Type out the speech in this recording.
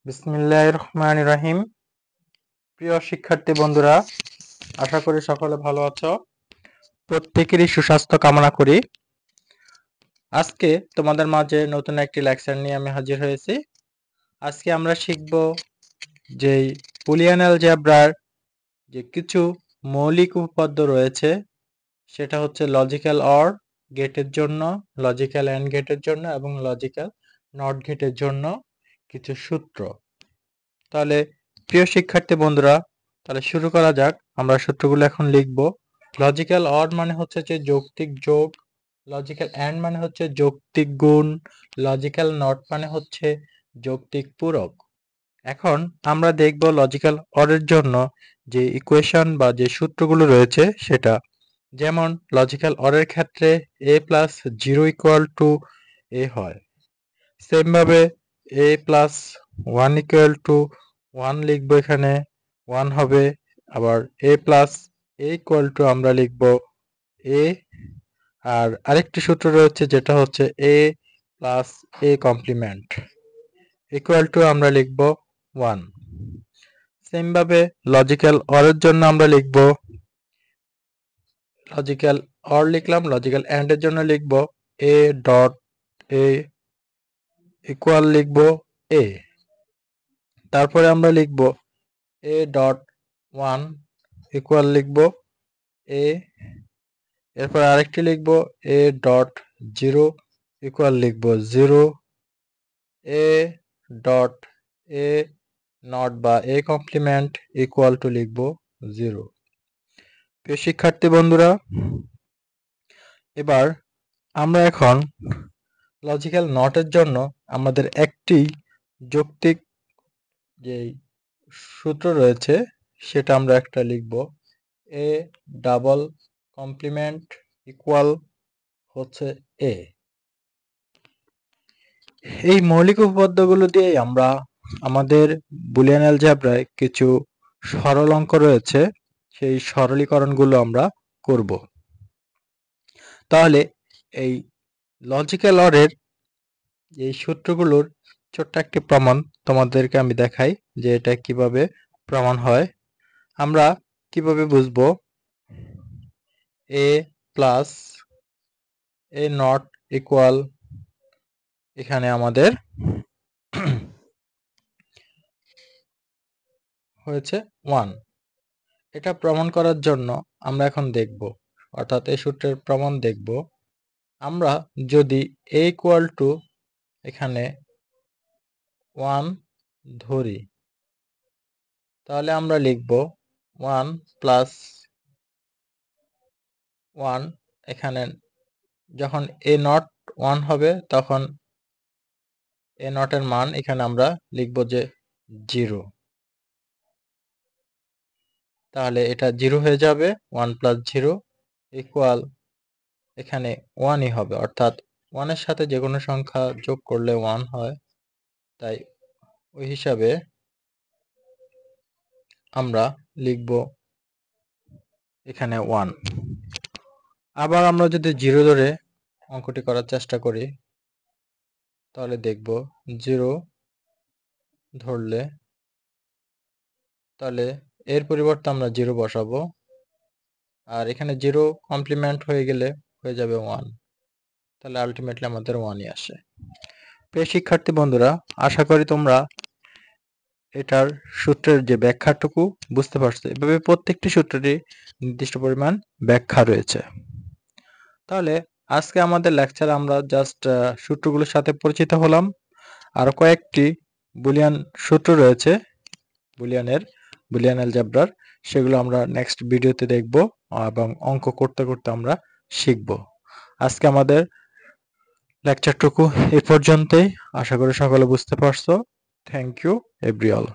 বিসমিল্লাহির রহমানির রহিম। প্রিয় শিক্ষার্থী বন্ধুরা, আশা করি সকলে ভালো আছো। প্রত্যেকেরই সুস্বাস্থ্য কামনা করি। আজকে তোমাদের মাঝে নতুন একটি লেকচার নিয়ে আমি হাজির হয়েছি। আজকে আমরা শিখব যেই বুলিয়ান অ্যালজেব্রার যে কিছু মৌলিক উপপাদ্য রয়েছে, সেটা হচ্ছে লজিক্যাল অর গেটের জন্য, লজিক্যাল অ্যান্ড গেটের জন্য এবং লজিক্যাল নট গেটের জন্য কিছু সূত্র। তাহলে প্রিয় শিক্ষার্থী বন্ধুরা, তাহলে শুরু করা যাক। আমরা সূত্রগুলো এখন লিখব। লজিক্যাল অর মানে হচ্ছে যে যৌক্তিক যোগ, লজিক্যাল অ্যান্ড মানে হচ্ছে যৌক্তিক গুণ, লজিক্যাল নট মানে হচ্ছে যৌক্তিক পূরক। এখন আমরা দেখব লজিক্যাল অর এর জন্য যে ইকুয়েশন বা যে সূত্রগুলো রয়েছে সেটা। যেমন লজিক্যাল অর এর ক্ষেত্রে a plus 0 equal to a হয়। সেম ভাবে a প্লাস 1 ইকুয়াল টু 1 লিখবো, এখানে 1 হবে। আবার a plus a equal to আমরা লিখবো a। আর আরেকটি সূত্র রয়েছে যেটা হচ্ছে a plus a complement equal to আমরা লিখবো 1। সেম ভাবে লজিক্যাল অর এর জন্য আমরা লিখবো, লজিক্যাল অর লিখলাম, লজিক্যাল অ্যান্ড এর জন্য লিখবো a ডট a ইকুয়াল লিখবো a। তারপরে আমরা লিখবো a ডট 1 ইকুয়াল লিখবো a। এরপর আরেকটি লিখবো a ডট 0 ইকুয়াল লিখবো 0। a ডট a নট বা a কমপ্লিমেন্ট ইকুয়াল টু লিখবো 0। প্রিয় শিক্ষার্থী বন্ধুরা, এবার আমরা এখন লজিক্যাল নটের জন্য আমাদের একটি যৌক্তিক যে সূত্র রয়েছে সেটা আমরা একটা লিখবো, a ডাবল কমপ্লিমেন্ট ইকুয়াল হচ্ছে a। এই মৌলিক উপপাদ্যগুলো দিয়ে আমরা আমাদের বুলিয়ান অ্যালজেব্রায় কিছু সরল অঙ্ক রয়েছে, সেই সরলীকরণগুলো আমরা করব। তাহলে এই লজিক্যাল অরের এই সূত্রগুলোর ছোট্ট একটি প্রমাণ তোমাদেরকে আমি দেখাই যে এটা কিভাবে প্রমাণ হয়। আমরা কিভাবে বুঝবো a plus a not equal এখানে আমাদের হয়েছে 1। এটা প্রমাণ করার জন্য আমরা এখন দেখব, অর্থাৎ এই সূত্রের প্রমাণ দেখব। আমরা যদি a ইকুয়াল টু এখানে 1 ধরি, তাহলে আমরা লিখব 1 প্লাস 1। এখানে যখন a নট 1 হবে তখন a নট এর মান এখানে আমরা লিখব যে 0। তাহলে এটা 0 হয়ে যাবে। 1 প্লাস 0 ইকুয়াল এখানে 1ই হবে, অর্থাৎ 1 এর সাথে যে কোনো সংখ্যা যোগ করলে 1 হয়। তাই ওই হিসাবে আমরা লিখব এখানে 1। আবার আমরা যদি 0 ধরে অঙ্কটি করার চেষ্টা করি তাহলে দেখব 0 ধরলে তাহলে এর পরিবর্তে আমরা 0 বসাবো, আর এখানে 0 কমপ্লিমেন্ট হয়ে গেলে হয়ে যাবে 1। তাহলে আলটিমেটলি আমাদের 1ই আসে। প্রিয় শিক্ষার্থী বন্ধুরা, আশা করি তোমরা এটার সূত্রের যে ব্যাখ্যাটুকু বুঝতে পারছো। এভাবে প্রত্যেকটি সূত্রেরই নির্দিষ্ট পরিমাণ ব্যাখ্যা রয়েছে। তাহলে আজকে আমাদের লেকচারে আমরা জাস্ট সূত্রগুলোর সাথে পরিচিত হলাম। আর কয়েকটি বুলিয়ান সূত্র রয়েছে বুলিয়ান অ্যালজেব্রার, সেগুলো আমরা নেক্সট ভিডিওতে দেখব এবং অঙ্ক করতে করতে আমরা শিখব। আজকে আমাদের লেকচারটুকু এই পর্যন্তই। আশা করি সকলে বুঝতে পারছো। Thank you এভরিঅল।